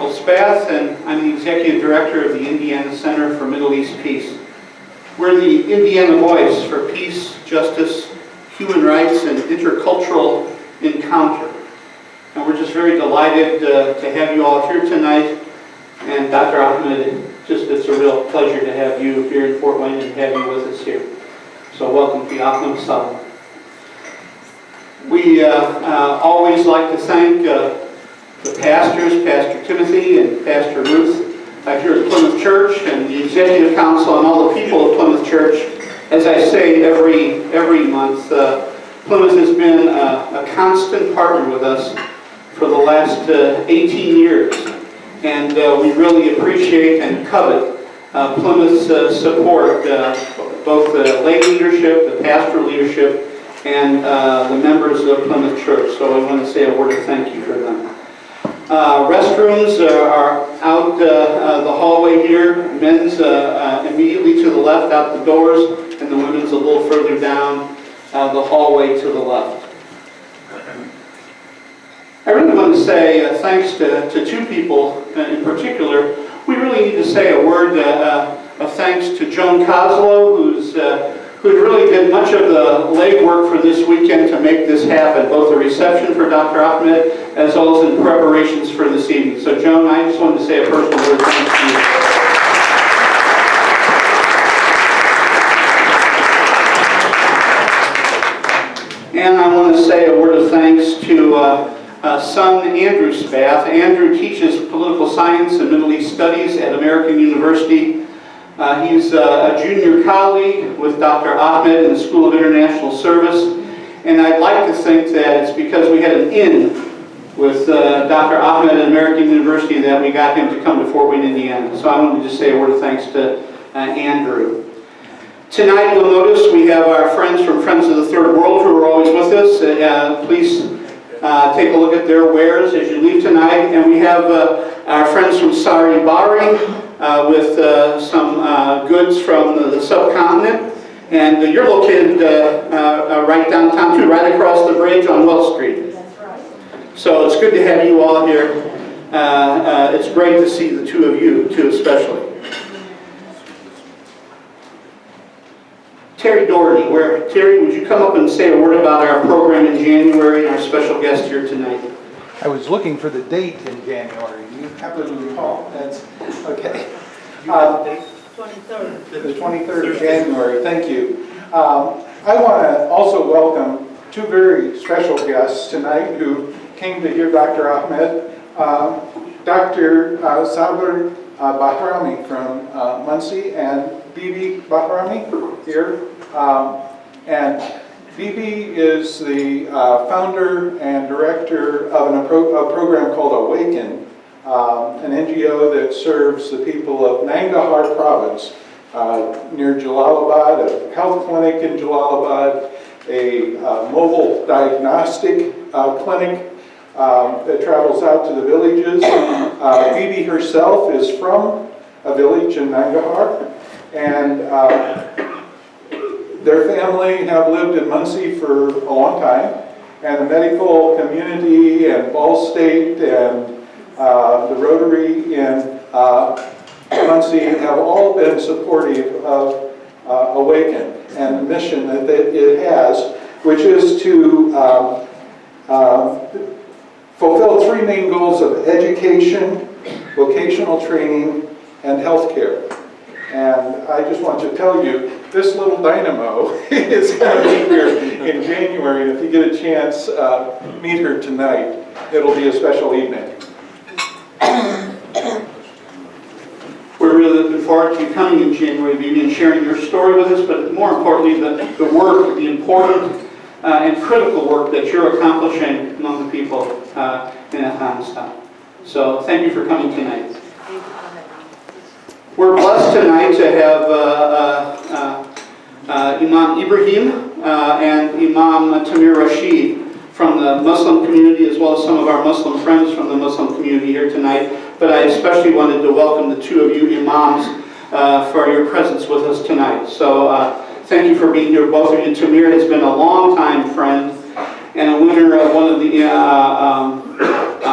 Michael Spath, and I'm the Executive Director of the Indiana Center for Middle East Peace. We're the Indiana voice for peace, justice, human rights, and intercultural encounter. And we're just very delighted to have you all here tonight. And Dr. Ahmed, it's a real pleasure to have you here in Fort Wayne and have you with us here. So welcome to Ahmed Salam. We always like to thank the pastors, Pastor Timothy and Pastor Ruth here at Plymouth Church, and the Executive Council and all the people of Plymouth Church. As I say every month, Plymouth has been a constant partner with us for the last 18 years. And we really appreciate and covet Plymouth's support, both the lay leadership, the pastoral leadership, and the members of Plymouth Church. So I want to say a word of thank you for them. Restrooms are out the hallway here. Men's immediately to the left out the doors, and the women's a little further down the hallway to the left. I really want to say thanks to two people in particular. We really need to say a word of thanks to Joan Kozlow, who really did much of the legwork for this weekend to make this happen, both the reception for Dr. Ahmed as well as in preparations for this evening. So Joan, I just wanted to say a personal word of thanks to you. And I want to say a word of thanks to son Andrew Spath. Andrew teaches political science and Middle East studies at American University. He's a junior colleague with Dr. Ahmed in the School of International Service, and I'd like to think that it's because we had an in with Dr. Ahmed at American University that we got him to come to Fort Wayne, Indiana. So I wanted to just say a word of thanks to Andrew. Tonight, you'll notice we have our friends from Friends of the Third World who are always with us. Please take a look at their wares as you leave tonight. And we have our friends from Sari Bari with some goods from the subcontinent. And you're located right downtown too, right across the bridge on Wells Street. That's right. So it's good to have you all here. It's great to see the two of you too, especially. Terry Doherty, Terry, would you come up and say a word about our program in January and our special guest here tonight? I was looking for the date in January. Do you happen to recall? That's okay. You have the date? 23rd. The 23rd of January. Thank you. I want to also welcome two very special guests tonight who came to hear Dr. Ahmed. Dr. Sabir Bahrami from Muncie and Bibi Bahrami here. And Bibi is the founder and director of a program called Awaken, an NGO that serves the people of Nangarhar province near Jalalabad, a health clinic in Jalalabad, a mobile diagnostic clinic that travels out to the villages. Bibi herself is from a village in Nangarhar, and their family have lived in Muncie for a long time, and the medical community and Ball State and the Rotary in Muncie have all been supportive of Awaken and the mission that it has, which is to fulfill three main goals of education, vocational training, and healthcare. And I just want to tell you, this little dynamo is going to be here in January. And if you get a chance, meet her tonight. It'll be a special evening. We're really looking forward to you coming in January, Bibi, and sharing your story with us, but more importantly, the work, the important and critical work that you're accomplishing among the people in Afghanistan. So thank you for coming tonight. We're blessed tonight to have Imam Ibrahim and Imam Tamir Rashid from the Muslim community, as well as some of our Muslim friends from the Muslim community here tonight. But I especially wanted to welcome the two of you Imams for your presence with us tonight. So thank you for being here, both of you. Tamir has been a long-time friend and a winner of one of the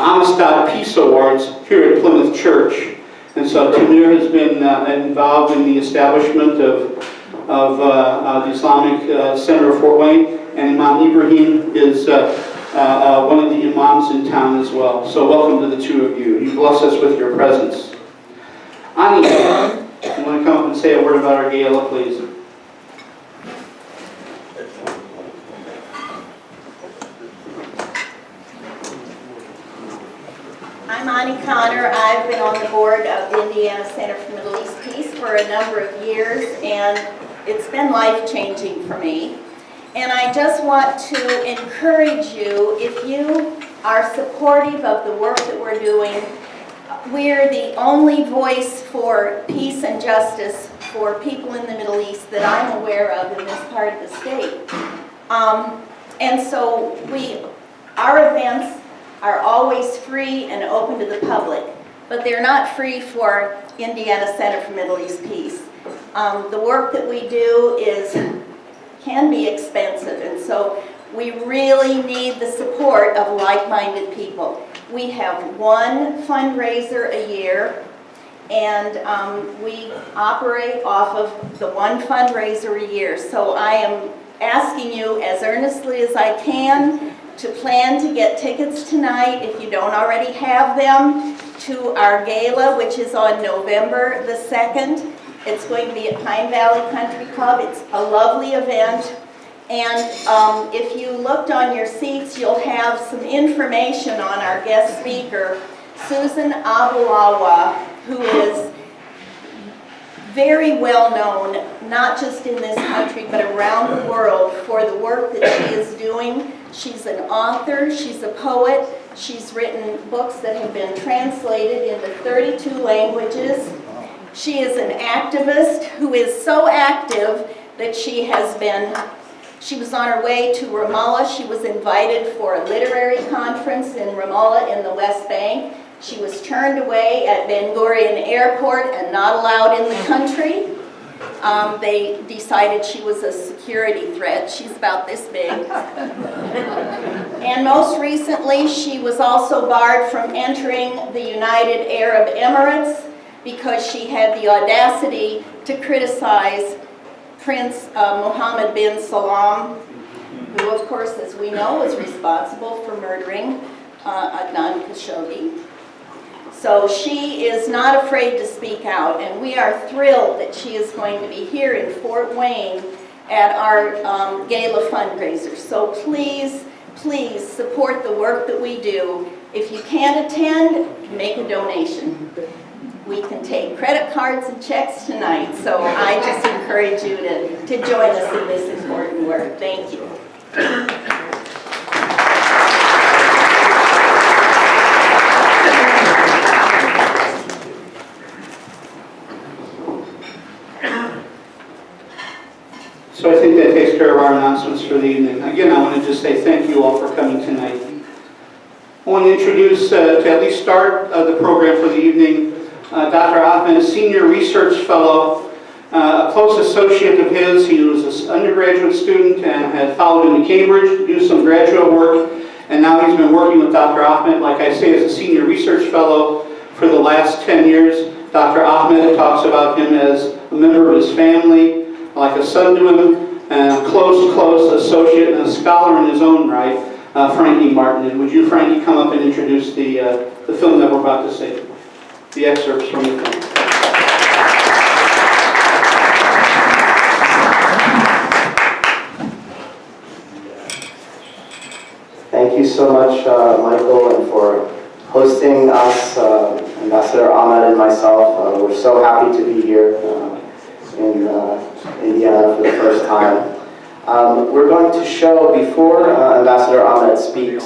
Amistad Peace Awards here at Plymouth Church. And so Tamir has been involved in the establishment of the Islamic Center of Fort Wayne, and Imam Ibrahim is one of the imams in town as well. So welcome to the two of you. You bless us with your presence. Ani, you want to come up and say a word about our gala, please? I'm Ani Connor. I've been on the board of the Indiana Center for Middle East Peace for a number of years, and it's been life-changing for me. And I just want to encourage you, if you are supportive of the work that we're doing, we're the only voice for peace and justice for people in the Middle East that I'm aware of in this part of the state. And so our events are always free and open to the public, but they're not free for Indiana Center for Middle East Peace. The work that we do can be expensive, and so we really need the support of like-minded people. We have one fundraiser a year, and we operate off of the one fundraiser a year. So I am asking you as earnestly as I can to plan to get tickets tonight, if you don't already have them, to our gala, which is on November the 2nd. It's going to be at Pine Valley Country Club. It's a lovely event. And if you looked on your seats, you'll have some information on our guest speaker, Susan Abulawa, who is very well known, not just in this country, but around the world for the work that she is doing. She's an author, she's a poet, she's written books that have been translated into 32 languages. She is an activist who is so active that she was on her way to Ramallah. She was invited for a literary conference in Ramallah in the West Bank. She was turned away at Ben Gurion Airport and not allowed in the country. They decided she was a security threat. She's about this big. And most recently, she was also barred from entering the United Arab Emirates because she had the audacity to criticize Prince Mohammed bin Salman, who, of course, as we know, was responsible for murdering Adnan Khashoggi. So she is not afraid to speak out, and we are thrilled that she is going to be here in Fort Wayne at our gala fundraiser. So please, please support the work that we do. If you can't attend, make a donation. We can take credit cards and checks tonight, so I just encourage you to join us in this important work. Thank you. So I think that takes care of our announcements for the evening. Again, I want to just say thank you all for coming tonight. I want to introduce, to at least start the program for the evening, Dr. Ahmed, a senior research fellow, a close associate of his. He was an undergraduate student and had followed him to Cambridge to do some graduate work, and now he's been working with Dr. Ahmed, like I say, as a senior research fellow for the last 10 years. Dr. Ahmed talks about him as a member of his family, like a son to him, and a close associate and a scholar in his own right, Frankie Martin. And would you, Frankie, come up and introduce the film that we're about to see, the excerpts from the film. Thank you so much, Michael, and for hosting us, Ambassador Ahmed and myself. We're so happy to be here in Indiana for the first time. We're going to show, before Ambassador Ahmed speaks,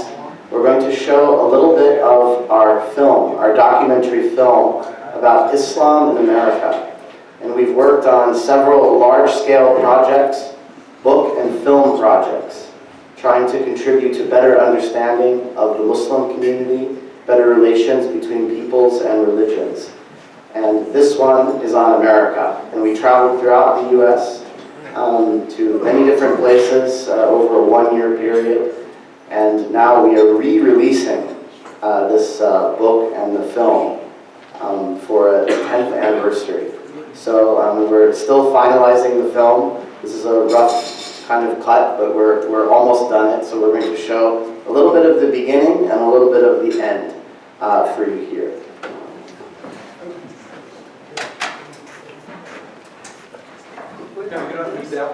we're going to show a little bit of our film, our documentary film about Islam in America. And we've worked on several large-scale projects, book and film projects, trying to contribute to better understanding of the Muslim community, better relations between peoples and religions. And this one is on America. And we traveled throughout the U.S. To many different places over a one-year period. And now we are re-releasing this book and the film for its 10th anniversary. So we're still finalizing the film. This is a rough kind of cut, but we're almost done it. So we're going to show a little bit of the beginning and a little bit of the end for you here.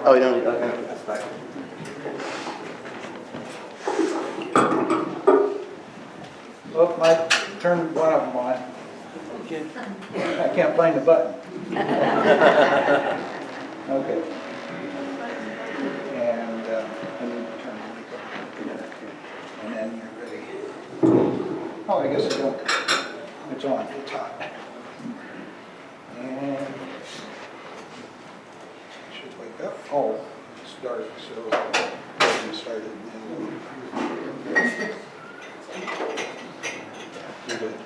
Oh, you don't need that? Okay, that's fine. Well, I turned one of them on. I can't find the button. Okay. And then turn the mic on. And then you're ready. Oh, I guess I don't. It's on. It's hot. And should wake up. Oh, it's dark, so it started. You're good.